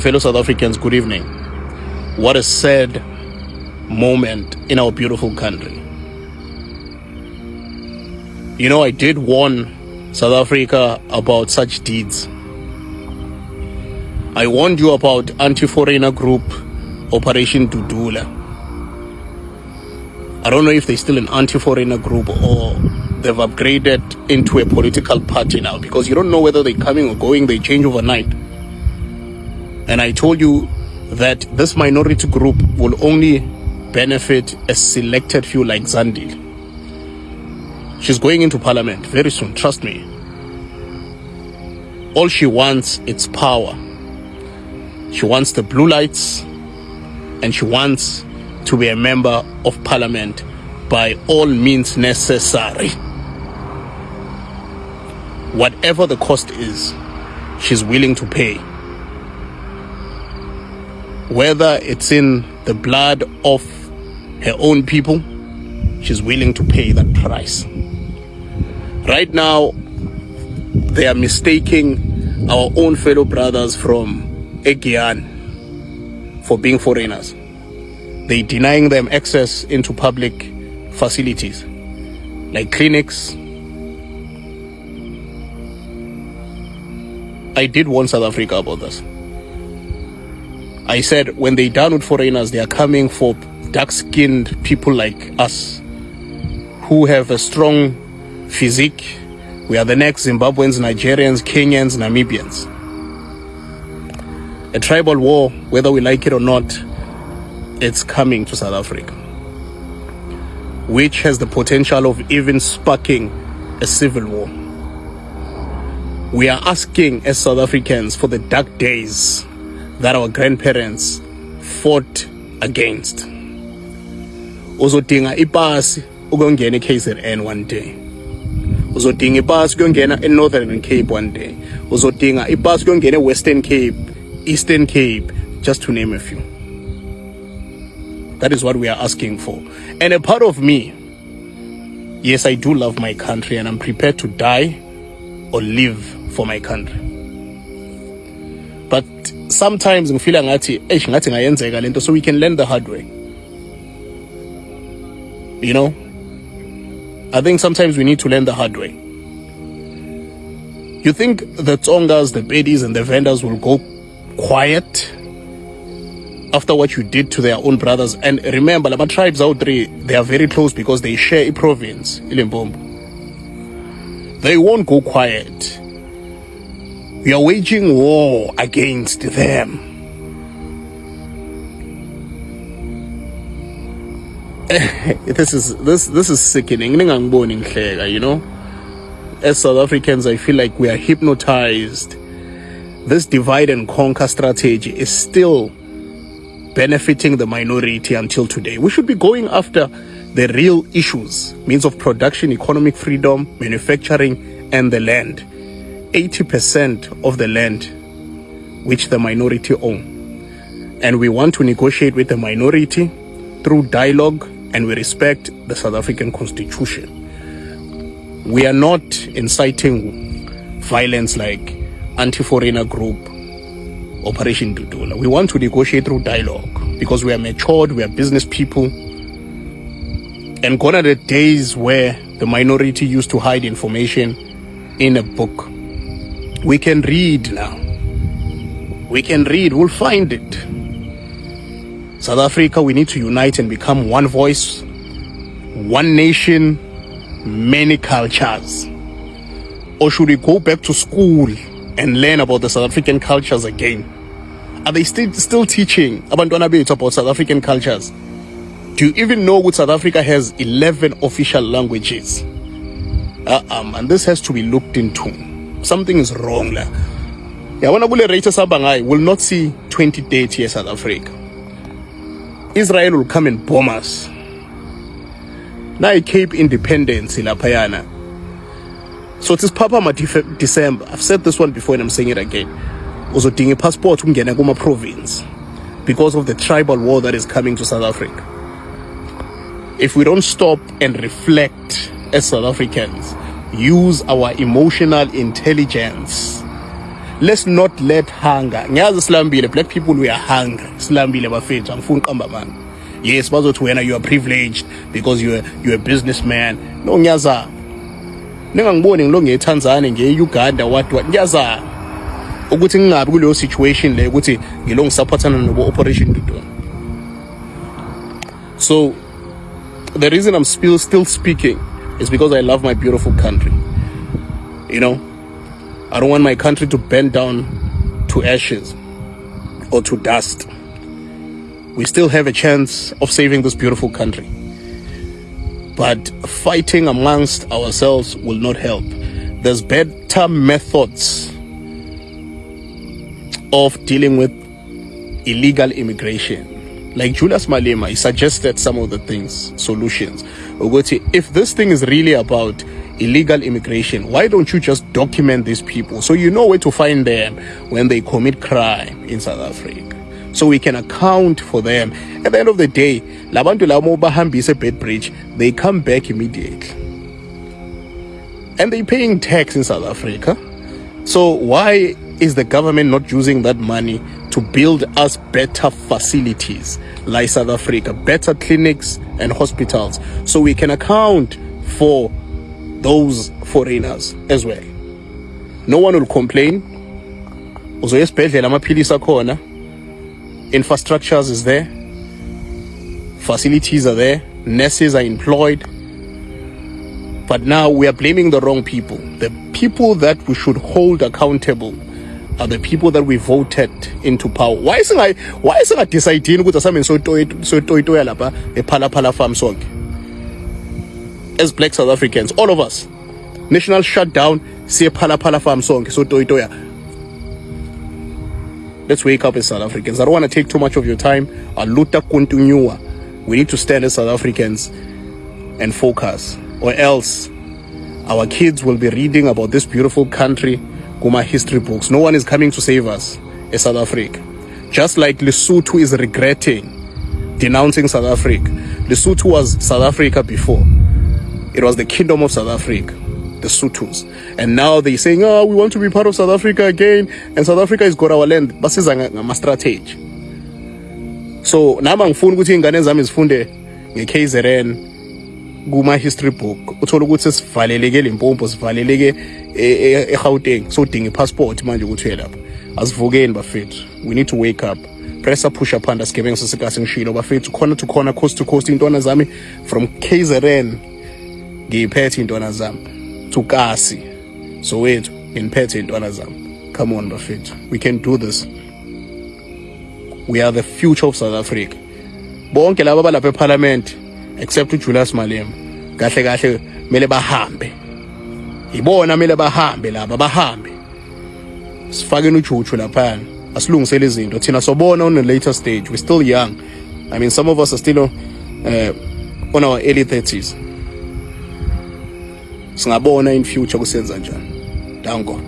Fellow South Africans, good evening. What a sad moment in our beautiful country. You know, I did warn South Africa about such deeds. I warned you about anti-foreigner group Operation Dudula. I don't know if they're still an anti-foreigner group or they've upgraded into a political party now, because you don't know whether they're coming or going. They change overnight. And I told you that this minority group will only benefit a selected few like Zandile. She's going into parliament very soon, trust me. All she wants is power. She wants the blue lights, and she wants to be a member of parliament by all means necessary. Whatever the cost is, she's willing to pay. Whether it's in the blood of her own people, she's willing to pay that price. Right now, they are mistaking our own fellow brothers from Egean for being foreigners. They're denying them access into public facilities like clinics. I did warn South Africa about this. I said, when they're done with foreigners, they are coming for dark-skinned people like us who have a strong physique. We are the next Zimbabweans, Nigerians, Kenyans, Namibians. A tribal war, whether we like it or not, it's coming to South Africa, which has the potential of even sparking a civil war. We are asking as South Africans for the dark days that our grandparents fought against. Uzodinga ipasi ukungena eKZN one day. Uzodinga ipasi ukungena eNorthern Cape one day. Uzodinga ipasi ukungena eWestern Cape, Eastern Cape, just to name a few. That is what we are asking for. And a part of me, yes, I do love my country and I'm prepared to die or live for my country. But sometimes I feel like so we can learn the hard way. You know, I think sometimes we need to learn the hard way. You think the Tsongas, the Bedis, and the vendors will go quiet after what you did to their own brothers? And remember, the tribes out there, they are very close because they share a province, Limpopo. They won't go quiet. We are waging war against them. This is sickening. You know, as South Africans, I feel like we are hypnotized. This divide and conquer strategy is still benefiting the minority until today. We should be going after the real issues: means of production, economic freedom, manufacturing, and the land. 80% of the land which the minority own. And we want to negotiate with the minority through dialogue, and we respect the South African Constitution. We are not inciting violence like anti-foreigner group Operation Dudula. We want to negotiate through dialogue because we are matured, we are business people. And gone are the days where the minority used to hide information in a book. We can read now. We can read. We'll find it. South Africa, we need to unite and become one voice, one nation, many cultures. Or should we go back to school and learn about the South African cultures again? Are they still teaching abantwana bethu about South African cultures? Do you even know what South Africa has 11 official languages? And this has to be looked into. Something is wrong there. Will not see 2030 here South Africa. Israel will come and bomb us. Now Cape Independence in Lapayana. So it is Papa December. I've said this one before and I'm saying it again. Also doing a passport from Goma province because of the tribal war that is coming to South Africa. If we don't stop and reflect as South Africans, use our emotional intelligence let's not let hunger. Ngiyazi silambile, black people we are hungry. Silambile bafethu, angifuni qamba mani. Yes, bazothi wena you are privileged because you're a businessman. No, ngiyazama. Ningangiboni ngilonge eTanzania, nge-Uganda, what ngiyazama. Ukuthi ngingabi kuleyo situation le ukuthi ngilonge supportana nobo Operation Dudula. So the reason I'm still speaking is because I love my beautiful country. You know, I don't want my country to bend down to ashes or to dust. We still have a chance of saving this beautiful country. But fighting amongst ourselves will not help. There's better methods of dealing with illegal immigration. Like Julius Malema, he suggested some of the things, solutions. If this thing is really about illegal immigration, why don't you just document these people so you know where to find them when they commit crime in South Africa? So we can account for them. At the end of the day, labantu lamo bahambise bed bridge, they come back immediately. And they're paying tax in South Africa. So why is the government not using that money to build us better facilities like South Africa, better clinics and hospitals, so we can account for those foreigners as well? No one will complain. Infrastructures is there, facilities are there, nurses are employed. But now we are blaming the wrong people. The people that we should hold accountable are the people that we voted into power. Why is I deciding ukuthi asame so toy lapha ephala farm sonke? As black South Africans, all of us, national shutdown, see phala farm sonke so toy. Let's wake up as South Africans. I don't want to take too much of your time. Aluta continua. We need to stand as South Africans and focus, or else our kids will be reading about this beautiful country kuma history books. No one is coming to save us as South Africa. Just like Lesotho is regretting denouncing South Africa. Lesotho was South Africa before. It was the kingdom of South Africa, the Sothos. And now they're saying, oh, we want to be part of South Africa again, and South Africa has got our land. Basiza ngama strategy. So nama ngifuna ukuthi ingane zami zifunde ngeKZN kuma history book. Uthola ukuthi sivaleleke Limpopo, sivaleleke eGauteng, so dinga passport manje ukuthi lapha. Asivukeni bafethu. We need to wake up. Pressure push up under skebengu sesikasi ngishilo bafethu, corner to corner, coast to coast, intwana zami from KZN ngiyiphethe intwana zami to Kasi. So wait, ngiphethe intwana zami. Come on bafethu. We can do this. We are the future of South Africa. Bonke laba balapha eParliament except uJulius Malema. Kahle mele bahambe. Ibona mele bahambe laba bahambe. Sifake uJuju lapha. Asilungisele izinto. Thina sobona on a later stage. We're still young. I mean, some of us are still on our early 30s. Singabona in future kusenza njani. Down God.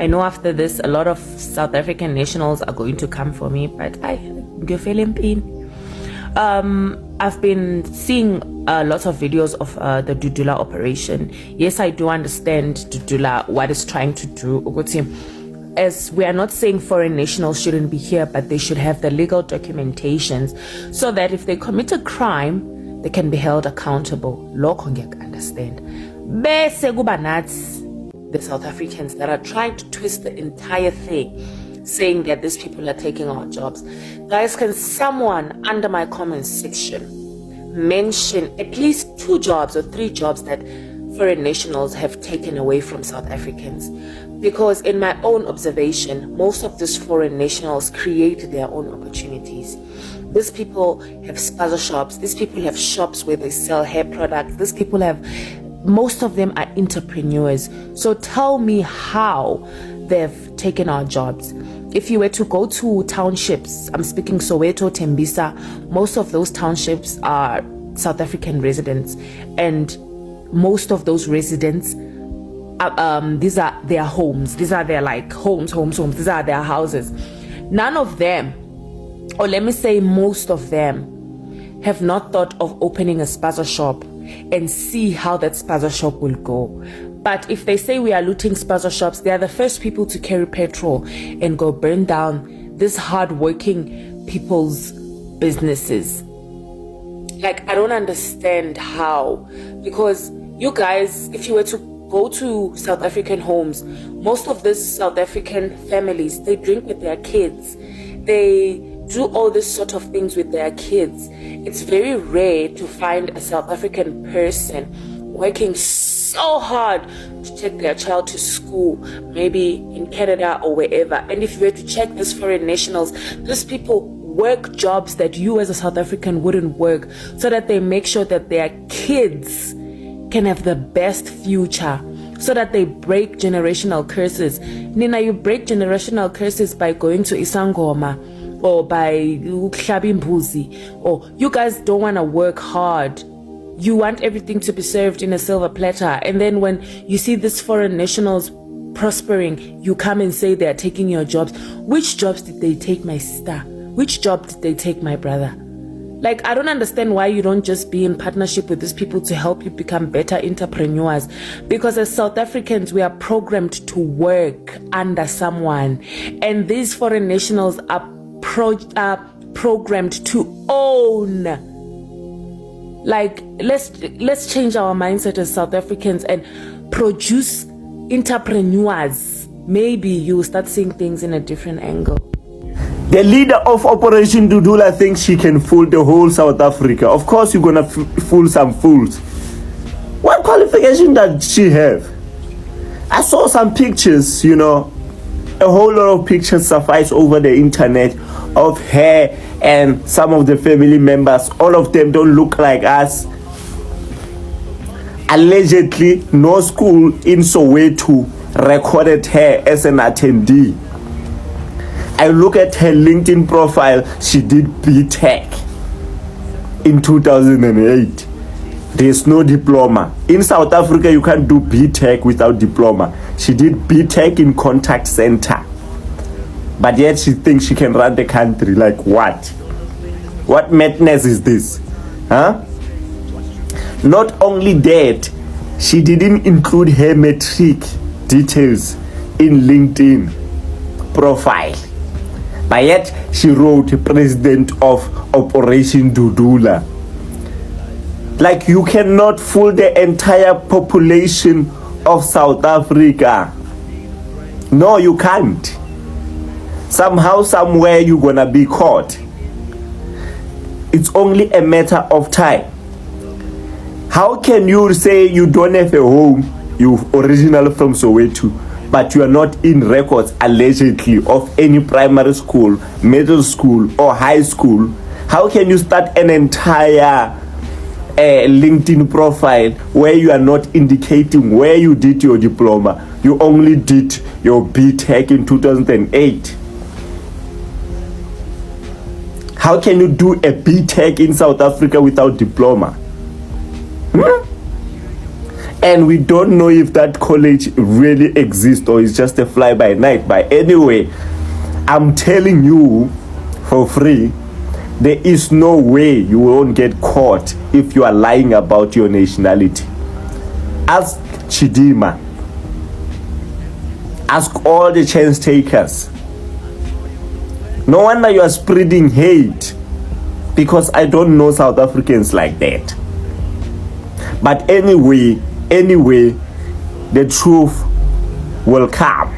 I know after this, a lot of South African nationals are going to come for me, but I've been seeing lots of videos of the Dudula operation. Yes, I do understand Dudula, what it's trying to do. As we are not saying foreign nationals shouldn't be here, but they should have the legal documentations so that if they commit a crime, they can be held accountable. Lokho understand. Bese kuba nathi the South Africans that are trying to twist the entire thing, saying that these people are taking our jobs. Guys, can someone under my comments section mention at least 2 jobs or 3 jobs that foreign nationals have taken away from South Africans? Because in my own observation, most of these foreign nationals create their own opportunities. These people have spaza shops. These people have shops where they sell hair products. These people have, most of them are entrepreneurs. So tell me how they've taken our jobs. If you were to go to townships, I'm speaking Soweto, Tembisa, most of those townships are South African residents, and most of those residents, these are their homes. These are their homes. These are their houses. None of them, or let me say most of them, have not thought of opening a spaza shop and see how that spaza shop will go. But if they say we are looting spaza shops, they are the first people to carry petrol and go burn down this hard-working people's businesses. Like, I don't understand how. Because you guys, if you were to go to South African homes, most of these South African families, they drink with their kids. They do all this sort of things with their kids. It's very rare to find a South African person working so hard to take their child to school, maybe in Canada or wherever. And if you were to check these foreign nationals, these people work jobs that you as a South African wouldn't work, so that they make sure that their kids can have the best future, so that they break generational curses. Nina, you break generational curses by going to Isangoma or by Ukhlabimbuzi, or you guys don't want to work hard. You want everything to be served in a silver platter, and then when you see these foreign nationals prospering, you come and say they're taking your jobs. Which jobs did they take, my sister? Which job did they take, my brother? Like, I don't understand why you don't just be in partnership with these people to help you become better entrepreneurs. Because as South Africans, we are programmed to work under someone. And these foreign nationals are programmed to own. Like, let's change our mindset as South Africans and produce entrepreneurs. Maybe you'll start seeing things in a different angle. The leader of Operation Dudula thinks she can fool the whole South Africa. Of course you're gonna fool some fools. What qualification does she have? I saw some pictures, a whole lot of pictures suffice over the internet of her and some of the family members. All of them don't look like us. Allegedly, no school in Soweto recorded her as an attendee. I look at her LinkedIn profile, she did BTech in 2008. There's no diploma. In South Africa, you can't do BTech without diploma. She did BTech in contact center. But yet she thinks she can run the country. Like what? What madness is this? Huh? Not only that, she didn't include her matric details in LinkedIn profile. But yet she wrote president of Operation Dudula. Like, you cannot fool the entire population of South Africa. No, you can't. Somehow, somewhere you're gonna be caught. It's only a matter of time. How can you say you don't have a home, you originally from Soweto, but you are not in records allegedly of any primary school, middle school or high school? How can you start an entire LinkedIn profile where you are not indicating where you did your diploma? You only did your BTech in 2008. How can you do a BTech in South Africa without diploma? And we don't know if that college really exists or is just a fly-by-night. But anyway, I'm telling you for free, there is no way you won't get caught if you are lying about your nationality. Ask Chidima. Ask all the chance takers. No wonder you are spreading hate, because I don't know South Africans like that. But anyway, the truth will come.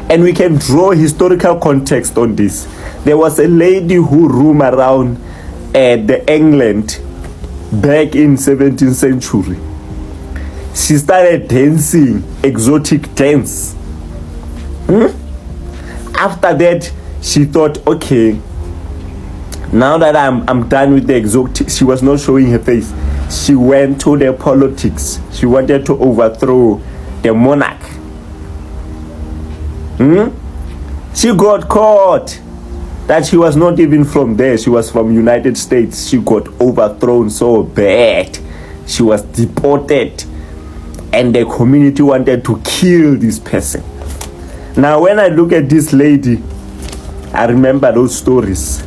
And we can draw historical context on this. There was a lady who roamed around the England back in 17th century. She started dancing exotic dance. After that, she thought, okay, now that I'm done with the exotic, she was not showing her face. She went to the politics. She wanted to overthrow the monarch. She got caught that she was not even from there. She was from United States. She got overthrown so bad. She was deported. And the community wanted to kill this person. Now, when I look at this lady, I remember those stories.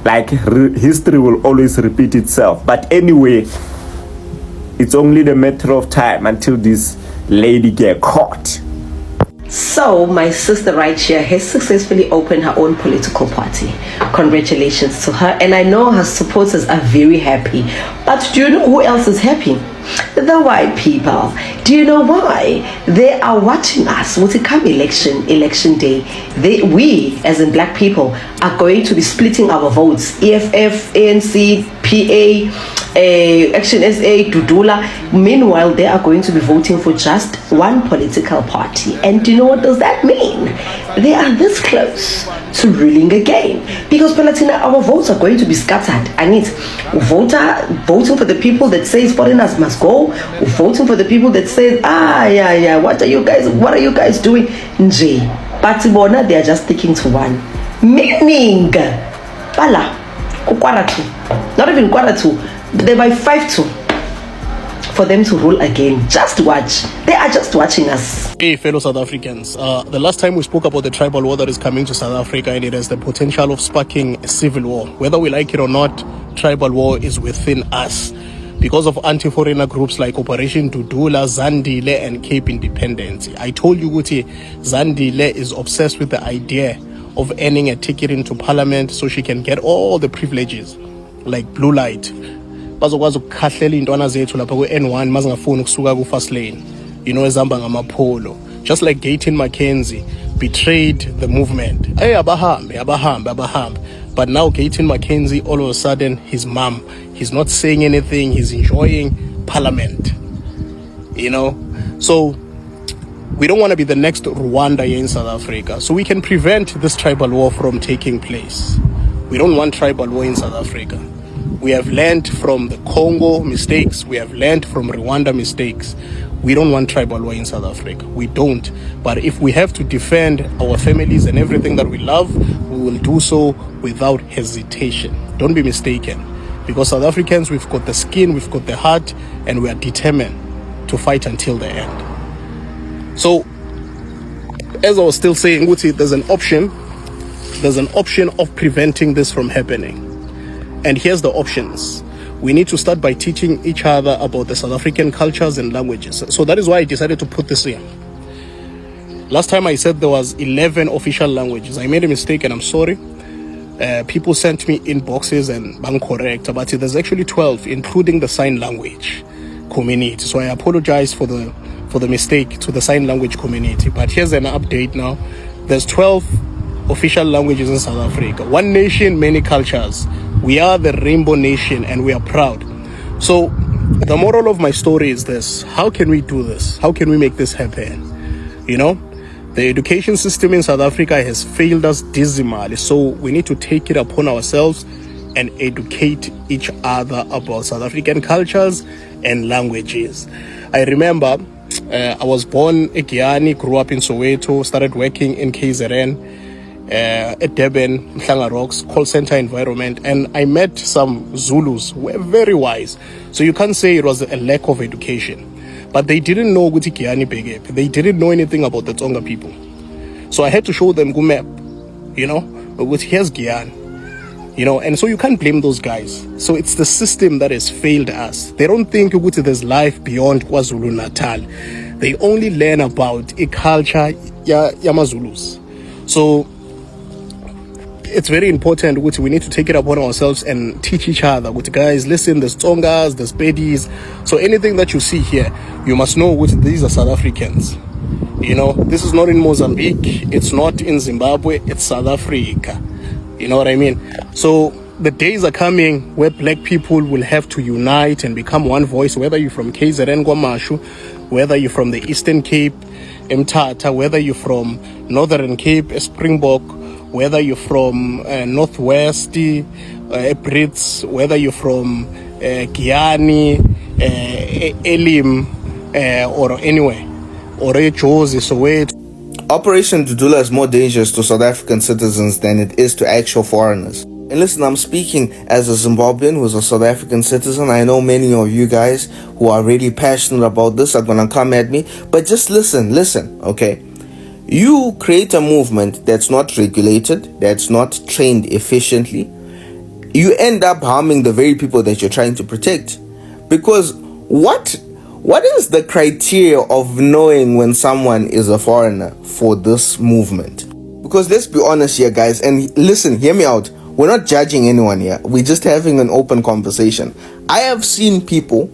Like history will always repeat itself. But anyway, It's only the matter of time until this lady get caught. So, my sister right here has successfully opened her own political party. Congratulations to her, and I know her supporters are very happy. But do you know who else is happy? The white people. Do you know why? They are watching us. When it come election day, we as in black people are going to be splitting our votes. EFF, ANC, PA, Action SA, Dudula. Meanwhile, they are going to be voting for just one political party. And do you know what does that mean? They are this close to ruling again. Because Palatina, our votes are going to be scattered. I need voting for the people that says foreigners must go, voting for the people that says, what are you guys doing? Nje. But Bona, they are just sticking to one. Meaning, Pala, Kukwaratu. Not even Kwaratu. They're by 5-2 for them to rule again. Just watch. They are just watching us. Hey, fellow South Africans. The last time we spoke about the tribal war that is coming to South Africa, and it has the potential of sparking a civil war. Whether we like it or not, tribal war is within us. Because of anti-foreigner groups like Operation Dudula, Zandile, and Cape Independence. I told you, Guti, Zandile is obsessed with the idea of earning a ticket into parliament so she can get all the privileges, like blue light. Bazokwazi ukukhahlela intwana zethu lapha ku-N1 mazingafuni ukusuka ku-first lane, ezihamba ngamapolo. Just like Gayton Mackenzie betrayed the movement. Hey, abahambe. But now Gayton Mackenzie, all of a sudden, his mom, he's not saying anything, he's enjoying parliament. So we don't want to be the next Rwanda here in South Africa. So we can prevent this tribal war from taking place. We don't want tribal war in South Africa. We have learned from the Congo mistakes. We have learned from Rwanda mistakes. We don't want tribal war in South Africa. We don't. But if we have to defend our families and everything that we love, we will do so without hesitation. Don't be mistaken. Because South Africans, we've got the skin, we've got the heart, and we are determined to fight until the end. So, as I was still saying, there's an option. There's an option of preventing this from happening. And here's the options. We need to start by teaching each other about the South African cultures and languages. So that is why I decided to put this here. Last time I said there was 11 official languages. I made a mistake and I'm sorry. People sent me inboxes and I'm correct, but there's actually 12, including the sign language community. So I apologize for the mistake to the sign language community. But here's an update now. There's 12 official languages in South Africa. One nation, many cultures. We are the rainbow nation and we are proud. So the moral of my story is this. How can we do this? How can we make this happen? The education system in South Africa has failed us dismally. So we need to take it upon ourselves and educate each other about South African cultures and languages. I remember I was born in Giyani, grew up in Soweto, started working in KZN. At Durban, Mhlanga Rocks, call center environment, and I met some Zulus who were very wise. So you can't say it was a lack of education, but they didn't know Guti Giyani Begep. They didn't know anything about the Tsonga people. So I had to show them Gumep, here's Giyani, and so you can't blame those guys. So it's the system that has failed us. They don't think Guti there's life beyond KwaZulu Natal. They only learn about a culture Yamazulus. So it's very important. We need to take it upon ourselves and teach each other. Guys, listen, there's Tsongas, there's Bedis. So anything that you see here, you must know these are South Africans. This is not in Mozambique. It's not in Zimbabwe. It's South Africa. You know what I mean? So the days are coming where black people will have to unite and become one voice, whether you're from KZN Kwamashu, whether you're from the Eastern Cape, Mthatha, whether you're from Northern Cape, Springbok, whether you're from Northwest, Brits, whether you're from Giyani, Elim, or anywhere, or Jozi, Soweto. Operation Dudula is more dangerous to South African citizens than it is to actual foreigners. And listen, I'm speaking as a Zimbabwean who's a South African citizen. I know many of you guys who are really passionate about this are going to come at me. But just listen, okay? You create a movement that's not regulated, that's not trained efficiently. You end up harming the very people that you're trying to protect. Because what is the criteria of knowing when someone is a foreigner for this movement? Because let's be honest here, guys, and listen, hear me out. We're not judging anyone here. We're just having an open conversation. I have seen people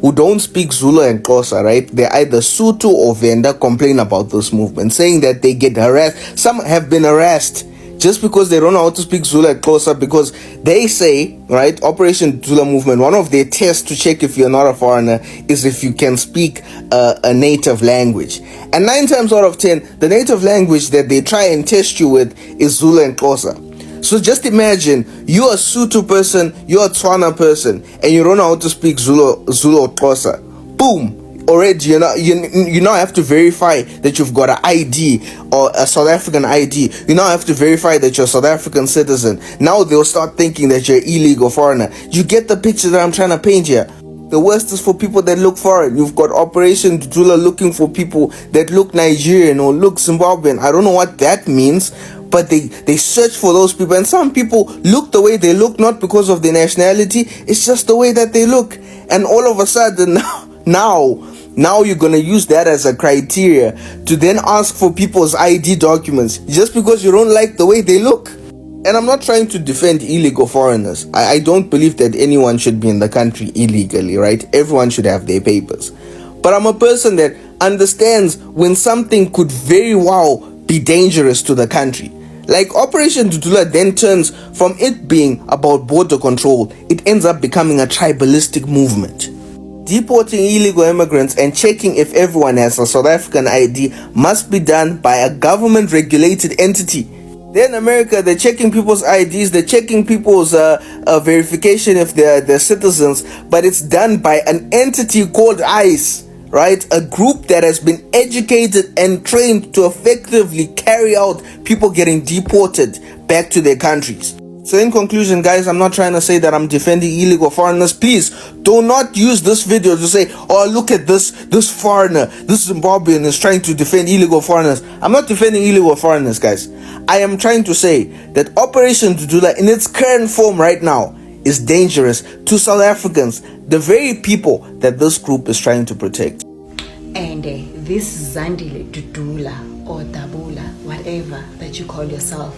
who don't speak Zulu and Xhosa, right? They're either Sotho or Venda, complain about this movement, saying that they get harassed. Some have been harassed just because they don't know how to speak Zulu and Xhosa, because they say, right, Operation Dudula movement, one of their tests to check if you're not a foreigner is if you can speak a native language. And 9 times out of 10, the native language that they try and test you with is Zulu and Xhosa. So just imagine, you're a Sotho person, you're a Tswana person, and you don't know how to speak Zulu or Xhosa. Boom! Already, you now have to verify that you've got an ID or a South African ID. You now have to verify that you're a South African citizen. Now they'll start thinking that you're an illegal foreigner. You get the picture that I'm trying to paint here. The worst is for people that look foreign. You've got Operation Dudula looking for people that look Nigerian or look Zimbabwean. I don't know what that means, but they search for those people. And some people look the way they look, not because of their nationality. It's just the way that they look. And all of a sudden, now you're going to use that as a criteria to then ask for people's ID documents just because you don't like the way they look. And I'm not trying to defend illegal foreigners. I don't believe that anyone should be in the country illegally, right? Everyone should have their papers. But I'm a person that understands when something could very well be dangerous to the country. Like Operation Dudula then turns from it being about border control, it ends up becoming a tribalistic movement. Deporting illegal immigrants and checking if everyone has a South African ID must be done by a government-regulated entity. Then America, they're checking people's IDs, they're checking people's verification if they're citizens, but it's done by an entity called ICE, right? A group that has been educated and trained to effectively carry out people getting deported back to their countries. So in conclusion, guys, I'm not trying to say that I'm defending illegal foreigners. Please do not use this video to say, oh, look at this foreigner, this Zimbabwean is trying to defend illegal foreigners. I'm not defending illegal foreigners, guys. I am trying to say that Operation Dudula in its current form right now is dangerous to South Africans, the very people that this group is trying to protect. And this Zandile Dudula or Dabula, whatever that you call yourself,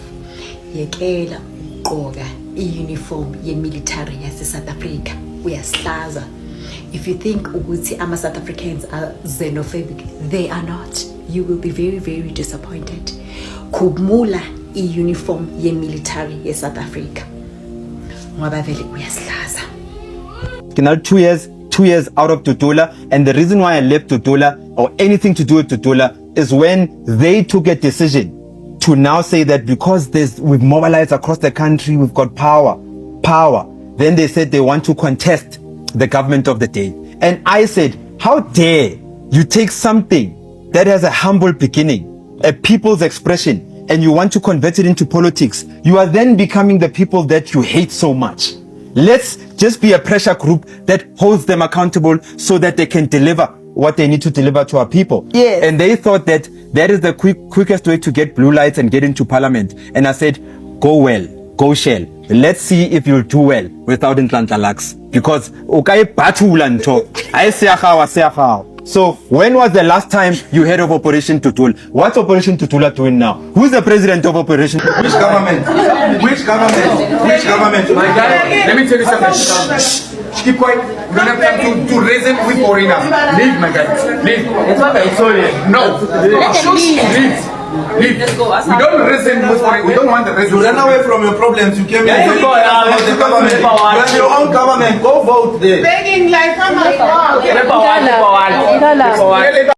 yekela ugqoka i-uniform ye-military yase-South Africa uyasihlaza. If you think ukuthi ama-South Africans are xenophobic, they are not. You will be very, very disappointed. Khumula i-uniform ye-military ye-South Africa ngoba vele uyasihlaza. Now 2 years out of Dudula, and the reason why I left Dudula or anything to do with Dudula is when they took a decision to now say that because we've mobilized across the country, we've got power. Then they said they want to contest the government of the day. And I said, how dare you take something that has a humble beginning, a people's expression, and you want to convert it into politics? You are then becoming the people that you hate so much. Let's just be a pressure group that holds them accountable so that they can deliver what they need to deliver to our people. Yes. And they thought that that is the quickest way to get blue lights and get into parliament. And I said, go well, go shell. Let's see if you'll do well without Intlantalax. Because so when was the last time you heard of Operation Dudula? What's Operation Dudula doing now? Who's the president of Operation? Which government? Which government? My guy, let me tell you something. Keep quiet. We don't have time to reason with foreigners. Leave, my guy. Leave. It's what I told you. No. Leave. Leave. We don't reason with foreigners. We don't want the reason. You ran away from your problems. You came here. You have your own government. Go vote there. Begging like, come on.